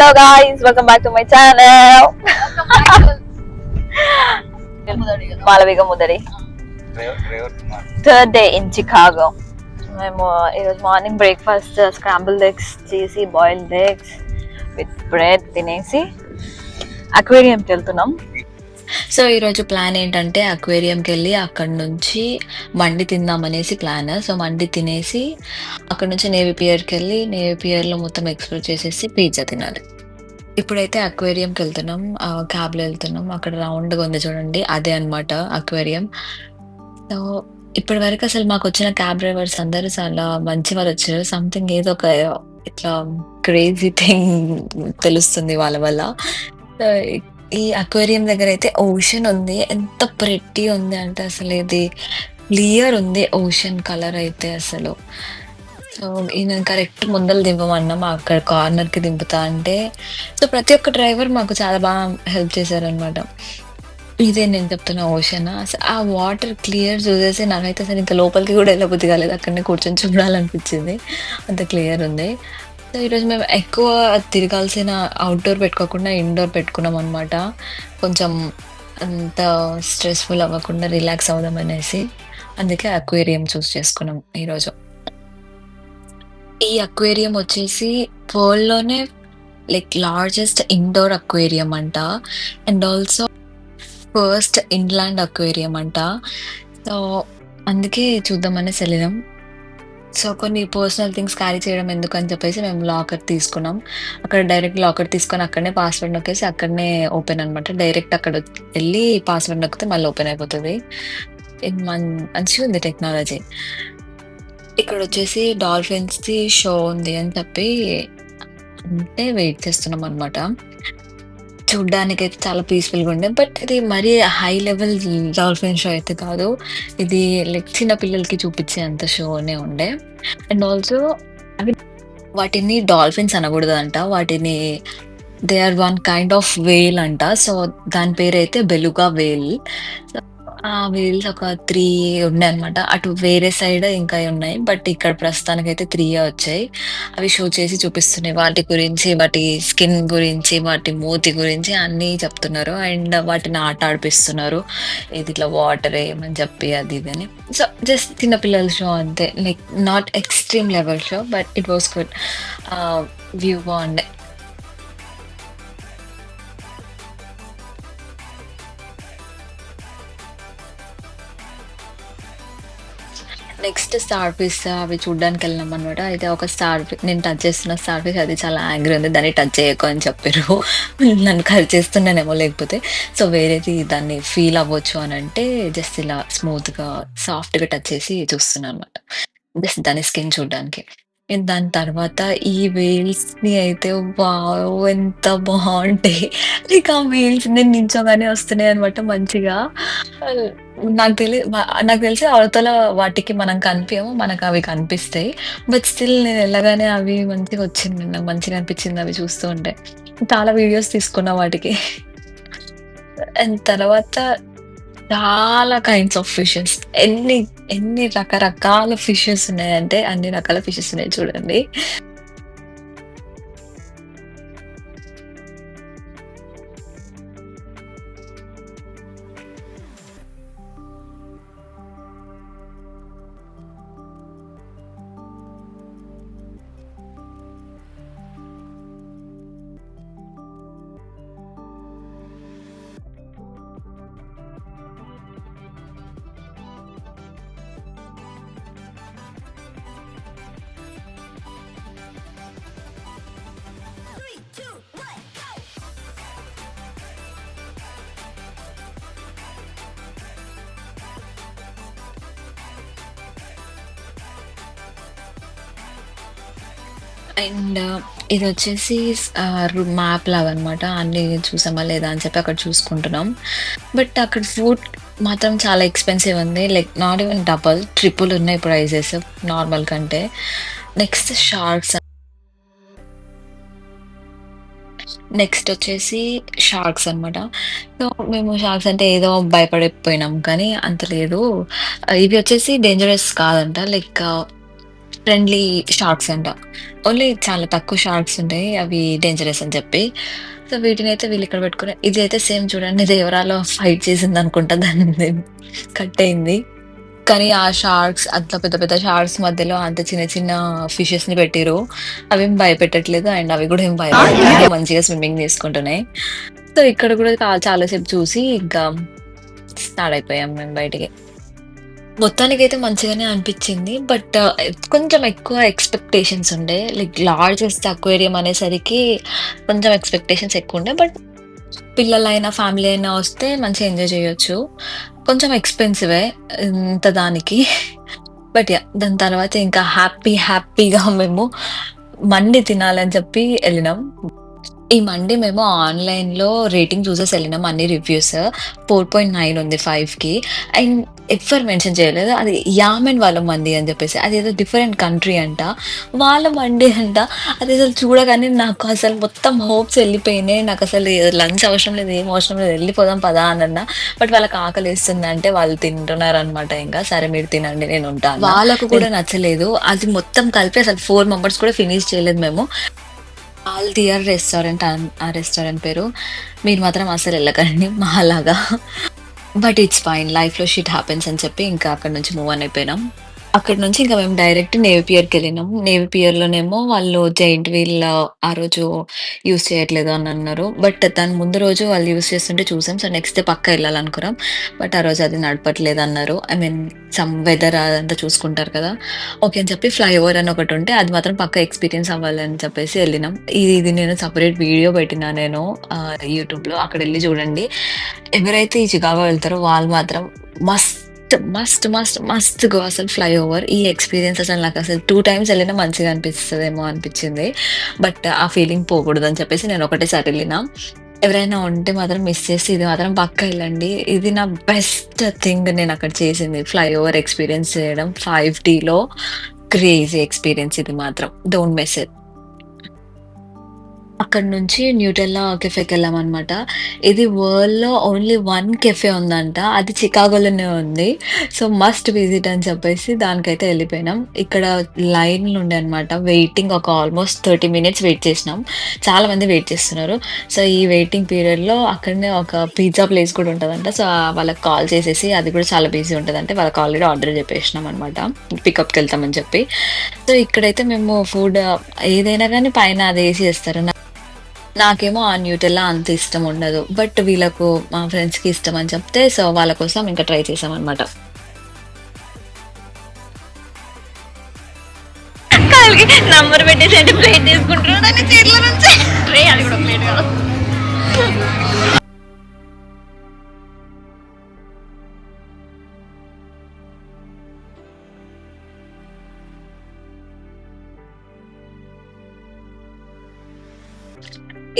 Hello guys, welcome back to my channel. Malavika Mudari. Third day in Chicago. మేము ఈరోజు morning breakfast scrambled eggs చేసి boiled eggs with bread తినేసి అక్వేరియంకి వెళ్తున్నాం. So ఈరోజు plan ఏంటంటే అక్వేరియంకి వెళ్ళి అక్కడ నుంచి మండి తిందామనేసి ప్లాన్. సో మండి తినేసి అక్కడ నుంచి నేవీ పియర్కి వెళ్ళి నేవీ పియర్లో మొత్తం ఎక్స్ప్లోర్ చేసేసి పిజ్జా తినాలి. ఇప్పుడైతే అక్వేరియంకి వెళ్తున్నాం, క్యాబ్లో వెళ్తున్నాం. అక్కడ రౌండ్గా ఉంది చూడండి, అదే అనమాట అక్వేరియం. సో ఇప్పటి వరకు అసలు మాకు వచ్చిన క్యాబ్ డ్రైవర్స్ అందరూ చాలా మంచి వాళ్ళు వచ్చారు. సంథింగ్ ఏదో ఒక ఇట్లా క్రేజీ థింగ్ తెలుస్తుంది వాళ్ళ వల్ల. సో ఈ అక్వేరియం దగ్గర అయితే ఓషన్ ఉంది. ఎంత ప్రెట్టి ఉంది అంటే అసలు ఇది క్లియర్ ఉంది ఓషన్ కలర్ అయితే అసలు. సో ఈయన కరెక్ట్ ముందర దింపమన్నాం, అక్కడ కార్నర్కి దింపుతా అంటే. సో ప్రతి ఒక్క డ్రైవర్ మాకు చాలా బాగా హెల్ప్ చేశారనమాట. ఇదే నేను చెప్తున్న ఓషన్. అసలు ఆ వాటర్ క్లియర్ చూసేసి నాకైతే అసలు ఇంకా లోపలికి కూడా వెళ్ళబుద్ధి కాలేదు, అక్కడనే కూర్చొని చూడాలనిపించింది, అంత క్లియర్ ఉంది. సో ఈరోజు మేము ఎక్కువ తిరగాల్సిన అవుట్డోర్ పెట్టుకోకుండా ఇండోర్ పెట్టుకున్నాం అనమాట. కొంచెం అంత స్ట్రెస్ఫుల్ అవ్వకుండా రిలాక్స్ అవుదాం అనేసి, అందుకే అక్వేరియం చూస్ చేసుకున్నాం ఈరోజు. ఈ అక్వేరియం వచ్చేసి వరల్డ్లోనే లైక్ లార్జెస్ట్ ఇండోర్ అక్వేరియం అంట, and also first inland aquarium అంట. సో అందుకే చూద్దామనేసి వెళ్ళినాం. సో కొన్ని పర్సనల్ థింగ్స్ క్యారీ చేయడం ఎందుకు అని చెప్పేసి మేము లాకర్ తీసుకున్నాం. అక్కడ డైరెక్ట్ లాకర్ తీసుకొని అక్కడనే పాస్వర్డ్ నొక్కేసి అక్కడనే ఓపెన్ అనమాట. డైరెక్ట్ అక్కడ వెళ్ళి పాస్వర్డ్ నొక్కితే మళ్ళీ ఓపెన్ అయిపోతుంది. ఇది మంచిగా ఉంది టెక్నాలజీ. ఇక్కడ వచ్చేసి డాల్ఫిన్స్ది షో ఉంది అని చెప్పి అంటే వెయిట్ చేస్తున్నాం అనమాట. చూడ్డానికి అయితే చాలా పీస్ఫుల్గా ఉండే, బట్ ఇది మరీ హై లెవెల్ డాల్ఫిన్ షో అయితే కాదు. ఇది లైక్ చిన్న పిల్లలకి చూపించే అంత షోనే ఉండే. అండ్ ఆల్సో అవి వాటిని డాల్ఫిన్స్ అనకూడదు అంట, వాటిని they are one kind of whale అంట. సో దాని పేరు అయితే బెలుగా వేల్. ఆ వేల్స్ ఒక 3 ఉన్నాయి అనమాట. అటు వేరే సైడ్ ఇంకా ఉన్నాయి, బట్ ఇక్కడ ప్రస్తుతానికైతే 3 వచ్చాయి. అవి షో చేసి చూపిస్తున్నాయి వాటి గురించి, వాటి స్కిన్ గురించి, వాటి మూతి గురించి అన్నీ చెప్తున్నారు. అండ్ వాటిని ఆట ఆడిపిస్తున్నారు, ఇది ఇట్లా వాటర్ ఏమని చెప్పి అది ఇది అని. సో జస్ట్ చిన్నపిల్లల షో అంతే, like not extreme level show, but it was good. View బాగుండే. నెక్స్ట్ స్టార్ ఫిష్ అవి చూడడానికి వెళ్ళినాం అనమాట. అయితే ఒక స్టార్ ఫిష్, నేను టచ్ చేస్తున్న స్టార్ ఫిష్ అది చాలా యాంగ్రీ ఉంది, దాన్ని టచ్ చేయకు అని చెప్పారు. నన్ను కట్ చేస్తున్నానేమో లేకపోతే. సో వేరేది దాన్ని ఫీల్ అవ్వచ్చు అని అంటే జస్ట్ ఇలా స్మూత్గా సాఫ్ట్గా టచ్ చేసి చూస్తున్నాను అనమాట, జస్ట్ దాని స్కిన్ చూడడానికి. దాని తర్వాత ఈ వేల్స్ని అయితే వావ్ ఎంత బాగుంటాయి. లైక్ ఆ వేల్స్ నేను నించోగానే వస్తున్నాయి అనమాట మంచిగా. నాకు తెలిసి అవతల వాటికి మనం కనిపించము, మనకు అవి కనిపిస్తాయి. బట్ స్టిల్ నేను వెళ్ళగానే అవి మంచిగా వచ్చింది, నాకు మంచిగా అనిపించింది అవి చూస్తూ ఉంటే. చాలా వీడియోస్ తీసుకున్నా వాటికి. అండ్ తర్వాత చాలా కైండ్స్ ఆఫ్ ఫిషెస్, ఎన్ని ఎన్ని రకరకాల ఫిషెస్ ఉన్నాయంటే అన్ని రకాల ఫిషెస్ ఉన్నాయి చూడండి. అండ్ ఇది వచ్చేసి మ్యాప్ లాగా అనమాట. అన్ని చూసామా లేదా అని చెప్పి అక్కడ చూసుకుంటున్నాం. బట్ అక్కడ ఫుడ్ మాత్రం చాలా ఎక్స్పెన్సివ్ ఉంది, like not even double, triple ఉన్నాయి ప్రైజెస్ నార్మల్ కంటే. నెక్స్ట్ నెక్స్ట్ వచ్చేసి షార్క్స్ అనమాట. సో మేము షార్క్స్ అంటే ఏదో భయపడిపోయినాం, కానీ అంత లేదు. ఇవి వచ్చేసి డేంజరస్ కాదంట, లైక్ ఫ్రెండ్లీ షార్క్స్ అంట. ఓన్లీ చాలా తక్కువ షార్క్స్ ఉంటాయి. అవి డేంజరస్ అని చెప్పి. సో, వీటినైతే వీళ్ళిక్కడ పెట్టుకుని ఇదైతే సేమ్ చూడండి 'దేవరాలో' ఫైట్ చేసిందనుకుంటా దానిది కట్టయింది. కానీ ఆ షార్క్స్ అంత పెద్ద పెద్ద షార్క్స్ మధ్యలో అంత చిన్న చిన్న ఫిషెస్‌ని పెట్టిర్రు. అవేం భయపెట్టట్లేదు. అండ్ అవి గూడా ఏం భయపడట్లేదు. మంచిగా స్విమ్మింగ్ చేసుకుంటున్నాయి. సో, ఇక్కడ గూడా చాలా సేపు చూసి ఇంకా స్టార్ట్ అయిపోయాం మేము బయటికి. మొత్తానికైతే మంచిగానే అనిపిచ్చింది. బట్ కొంచెం ఎక్కువ ఎక్స్‌పెక్టేషన్స్ ఉండే. లైక్ లార్జెస్ట్ అక్వేరియం అనేసరికి కొంచెం ఎక్స్‌పెక్టేషన్స్ ఎక్కువుండే. బట్ పిల్లలైనా, ఫ్యామిలీ అయినా వస్తే మంచిగా ఎంజాయ్ చేయొచ్చు. కొంచెం ఎక్స్‌పెన్సివే ఇంత దానికి. But yeah! దాని తర్వాత ఇంకా హ్యాపీగా మేము మండి తినాలని చెప్పి ఎళ్ళినాం. ఈ మండి మేము ఆన్‌లైన్‌లో రేటింగ్ చూసేసి ఎళ్ళినాం అన్ని రివ్యూస్. 4.9 ఉంది 5కి. అండ్ ఎవ్వరు మెన్షన్ చేయలేదు. అది యామెన్ వాళ్ళ మండి అని చెప్పేసి. అదేదో డిఫరెంట్ కంట్రీ అంట. వాళ్ళ మండి అంట. అదసలు చూడగానే నాకు అసలు మొత్తం హోప్స్ ఎళ్ళిపోయినాయి. నాకసలు లంచ్ అవసరం లేదు, ఏం అవసరం లేదు. ఎళ్ళిపోదాం పదా అనన్నా. బట్ వాళ్ళకి ఆకలేస్తుందంటే వాళ్ళు తింటున్నారనమాట ఇంకా. సరే మీరు తినండి నేను ఉంటా అన్నా. వాళ్ళకు కూడా నచ్చలేదు. అది మొత్తం కలిపి అసలు 4 మెంబర్స్ కూడా ఫినిష్ చేయలేదు మేము. ఆల్‌దియర్ రెస్టారెంట్ ఆ రెస్టారెంట్ పేరు. మీరు మాత్రం అస్సలెళ్ళకండి మాలాగా. But it's fine. లైఫ్‌లో షిట్ హ్యాపెన్స్ అని చెప్పి ఇంకా అక్కడి నుంచి మూవ్ ఆన్ అయిపోయినాం. అక్కడి నుంచి ఇంకా మేము డైరెక్ట్ నేవీ పియర్‌కెళ్ళినాం. నేవీ పియర్‌లోనేమో వాళ్ళు జెయింట్ వీల్ ఆ రోజు యూజ్ చేయట్లేదు అని అన్నారు. బట్ దాని ముందు రోజు వాళ్ళు యూజ్ చేస్తుంటే చూసాం. సో, నెక్స్ట్ డే పక్కా ఎళ్ళాలనుకున్నాం. బట్ ఆ రోజు అది నడపట్లేదన్నారు. ఐ మీన్ సమ్ వెదర్ అదంతా చూసుకుంటారు కదా! ఓకే అని చెప్పి ఫ్లైఓవర్ అని ఒకటుంటే అది మాత్రం పక్కా ఎక్స్‌పీరియన్స్ అవ్వాలని చెప్పేసి ఎళ్ళినాం. ఇది నేను సెపరేట్ వీడియో పెట్టినా నేను యూట్యూబ్‌లో అక్కడెళ్లి చూడండి. ఎవరైతే ఈ చికాగో వెళ్తారో వాళ్ళు మాత్రం మస్ట్ గో అసలు ఫ్లైఓవర్. ఈ ఎక్స్‌పీరియన్స్ అసలు నాకసలు 2 టైమ్స్ ఎళ్ళినా మంచిగా అనిపిస్తదేమో అనిపిచ్చింది. బట్ ఆ ఫీలింగ్ పోకూడదని చెప్పేసి నేను ఒకటేసారి ఎళ్ళినా. ఎవరైనా ఉంటే మాత్రం మిస్ చేసి ఇది మాత్రం పక్కా ఎళ్ళండి. ఇది నా బెస్ట్ థింగ్ నేనక్కడ చేసింది. ఫ్లైఓవర్ ఎక్స్‌పీరియన్స్ చేయడం 5Dలో క్రేజీ ఎక్స్‌పీరియన్స్ ఇది మాత్రం. Don't miss it. అక్కడి నుంచి న్యూటెల్లా కెఫేకెళ్ళామనమాట. ఇది వరల్డ్‌లో ఓన్లీ 1 కెఫే ఉందంట. అది చికాగోలోనే ఉంది. సో, మస్ట్ విజిట్ అని చెప్పేసి దానికైతే ఎళ్ళిపోయినాం. ఇక్కడ లైన్‌లుండే అనమాట. వెయిటింగ్ ఒక ఆల్‌మోస్ట్ 30 మినిట్స్ వెయిట్ చేసినాం. చాలా మంది వెయిట్ చేస్తున్నారు. సో, ఈ వెయిటింగ్ పీరియడ్‌లో అక్కడనే ఒక పిజ్జా ప్లేస్ కూడా ఉంటదంట. సో, వాళ్ళకి కాల్ చేసేసి అది కూడా చాలా బిజీ ఉంటదంటే వాళ్ళకి ఆల్రెడీ ఆర్డర్ చెప్పేసినాం అనమాట. పికప్‌కెళ్తామని చెప్పి. సో, ఇక్కడైతే మేము ఫుడ్ ఏదైనా గానీ పైన అది ఏసేస్తారు. నాకేమో ఆ న్యూటెల్లా అంత ఇష్టం ఉండదు. బట్ వీళ్ళకు మా ఫ్రెండ్స్‌కి ఇష్టమని చెప్తే సో, వాళ్ళ కోసం ఇంకా ట్రై చేశామనమాట. కాలికి నంబర్ పెట్టేసి అంటే ప్లేట్ తీసుకుంటున్నాడు దాన్ని చేతిలో నుంచి. రే అది కూడా ప్లేట్ కాదు.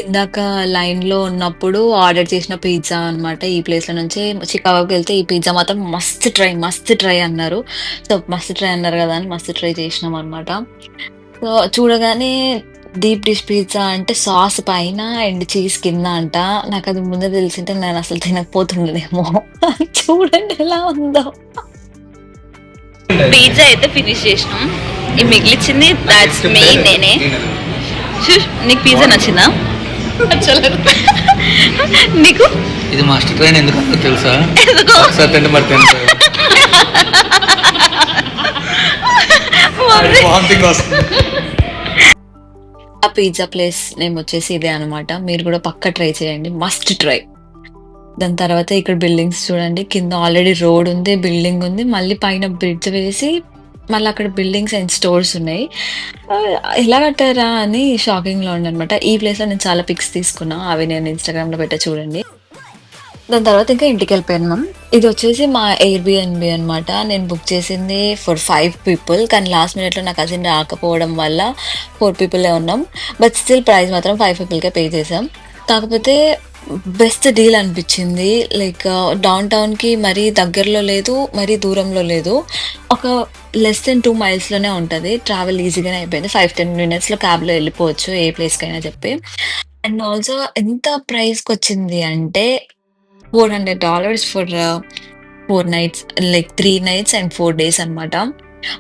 ఇందాక లైన్‌లో ఉన్నప్పుడు ఆర్డర్ చేసిన పిజ్జా అనమాట. ఈ ప్లేస్‌లో నుంచి చికాగోకెళ్తే ఈ పిజ్జా మాత్రం మస్ట్ ట్రై అన్నారు. సో, మస్ట్ ట్రై అన్నారు గదా! అని మస్ట్ ట్రై చేసినామనమాట. సో, చూడగానే డీప్ డిష్ పిజ్జా అంటే సాస్ పైన అండ్ చీజ్ కింద అంట. నాకది ముందే తెలిసుంటే నేనసలు తినకపోతుండేనేమో. చూడండి ఎలా ఉందో. పిజ్జా అయితే ఫినిష్ చేసినాం. ఈ మిగిలిచ్చింది దాట్స్ మెయిన్ నేనే. నీకు పిజ్జా నచ్చిందా? నచ్చలేదు. నీకు? ఇది మాస్టర్ ట్రైన్ ఎందుకు తెలుసా? ఎందుకో? ఒకసారి తింటే మరి తింటారు. వామిటింగ్ వస్తుంది. ఆ పిజ్జా ప్లేస్ నేమ్ వచ్చేసి ఇదే అనమాట. మీరు కూడా పక్కా ట్రై చేయండి. Must try. దాని తర్వాత ఇక్కడ బిల్డింగ్స్ చూడండి. కింద ఆల్రెడీ రోడ్ ఉంది, బిల్డింగ్ ఉంది. మళ్ళీ పైన బ్రిడ్జ్ వేసి మళ్ళీ అక్కడ బిల్డింగ్స్ అండ్ స్టోర్స్ ఉన్నాయి. ఎలా కట్టారా అని షాకింగ్‌లో ఉందనమాట. ఈ ప్లేస్‌లో నేను చాలా పిక్స్ తీసుకున్నా. అవి నేను ఇన్‌స్టాగ్రామ్‌లో పెట్టా చూడండి. దాని తర్వాత ఇంకా ఇంటికెళ్ళిపోయాం. ఇది వచ్చేసి మా ఎయిర్‌బిఎన్‌బి అనమాట. నేను బుక్ చేసింది ఫర్ 5 పీపుల్. కానీ లాస్ట్ మినిట్‌లో నా కజిన్ రాకపోవడం వల్ల 4 పీపులే ఉన్నాం. బట్ స్టిల్ ప్రైస్ మాత్రం 5 పీపుల్‌కే పే చేసాం. కాకపోతే బెస్ట్ డీల్ అనిపిచ్చింది. లైక్ డౌన్ టౌన్‌కి మరీ దగ్గరలో లేదు, మరీ దూరంలో లేదు. ఒక లెస్ దెన్ 2 మైల్స్‌లోనే ఉంటది. ట్రావెల్ ఈజీగానే అయిపోయింది. 5, 10 మినిట్స్‌లో క్యాబ్‌లో ఎళ్ళిపోవచ్చు ఏ ప్లేస్‌కైనా చెప్పి. అండ్ ఆల్సో ఎంత ప్రైస్‌కొచ్చింది అంటే $400 for 4 nights like 3 nights and 4 days అనమాట.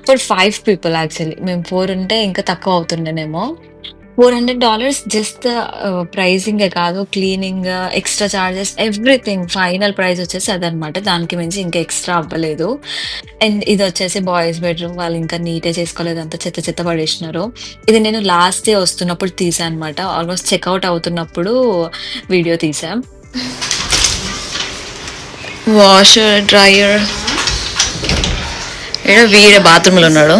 For 5 people actually. మేము 4 ఉంటే ఇంకా తక్కువ అవుతుండేనేమో. $400 జస్ట్ ప్రైజింగే కాదు, cleaning, extra charges everything final price వచ్చేసి అదనమాట. దానికి మించి ఇంకా ఎక్స్‌ట్రా అవ్వలేదు. అండ్ ఇదొచ్చేసి బాయ్స్ బెడ్‌రూమ్. వాళ్ళు ఇంకా నీటే చేసుకోలేదు. అంతా చెత్త చెత్త పడేసినారు. ఇది నేను లాస్ట్ డే వస్తున్నప్పుడు తీసా అనమాట. ఆల్మోస్ట్ చెక్‌ఔట్ అవుతున్నప్పుడు వీడియో తీసాం. Washer, dryer. ఈడ వీడే బాత్రూమ్‌లో ఉన్నాడు.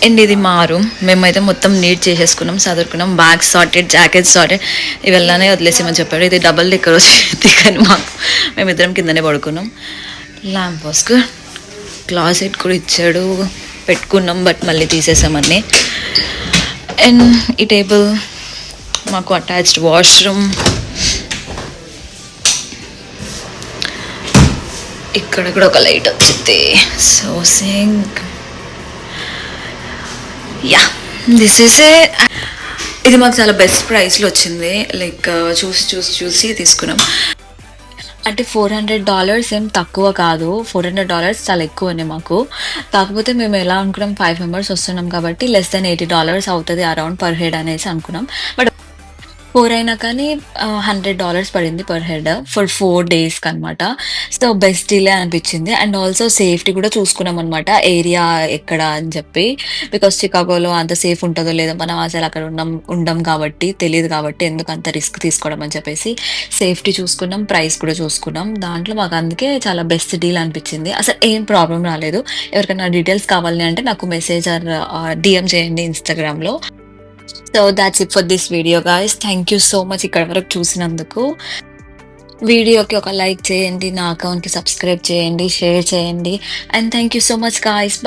అండ్ ఇది మా రూమ్. మేమైతే మొత్తం నీట్ చేసేసుకున్నాం, చదువుకున్నాం. Bags sorted, jackets sorted. ఇవెల్లానే వదిలేసేమని చెప్పాడు. ఇది డబల్ డెక్కర్ వచ్చింది కానీ మాకు మేమిద్దరం కిందనే పడుకున్నాం. ల్యాంప్ వాస్కు క్లాసెట్ కూడా ఇచ్చాడు, పెట్టుకున్నాం. బట్ మళ్ళీ తీసేసామన్నీ. అండ్ ఈ టేబుల్ మాకు అటాచ్డ్ వాష్రూమ్. ఇక్కడ కూడా ఒక లైట్ వచ్చింది. So sink. Yeah, this is a. ఇది మాకు చాలా బెస్ట్ ప్రైస్లో వచ్చింది. లైక్ చూసి తీసుకున్నాం. అంటే $400 ఏం తక్కువ కాదు. $400 చాలా ఎక్కువనే మాకు. కాకపోతే మేము ఎలా అనుకున్నాం, 5 మెంబర్స్ వస్తున్నాం కాబట్టి లెస్ దెన్ $80 అవుతుంది అరౌండ్ పర్ హెడ్ అనేసి అనుకున్నాం. బట్ 4 అయినా కానీ $100 పడింది పర్ హెడ్ ఫర్ 4 డేస్కి అనమాట. సో బెస్ట్ డీలే అనిపించింది. అండ్ ఆల్సో సేఫ్టీ కూడా చూసుకున్నాం అనమాట, ఏరియా ఎక్కడ అని చెప్పి. బికాస్ చికాగోలో అంత సేఫ్ ఉంటుందో లేదో, మనం అసలు అక్కడ ఉండం కాబట్టి తెలియదు కాబట్టి ఎందుకు అంత రిస్క్ తీసుకోవడం అని చెప్పేసి సేఫ్టీ చూసుకున్నాం, ప్రైస్ కూడా చూసుకున్నాం. దాంట్లో మాకు అందుకే చాలా బెస్ట్ డీల్ అనిపించింది. అసలు ఏం ప్రాబ్లం రాలేదు. ఎవరికైనా డీటెయిల్స్ కావాలి అంటే నాకు మెసేజ్ ఆర్ డిఎం చేయండి ఇన్స్టాగ్రామ్లో. So that's it for this video guys. Thank you so much ఇక్కడ వరకు చూసినందుకు. వీడియోకి ఒక లైక్ చేయండి, నా అకౌంట్కి సబ్స్క్రైబ్ చేయండి, షేర్ చేయండి. And thank you so much guys.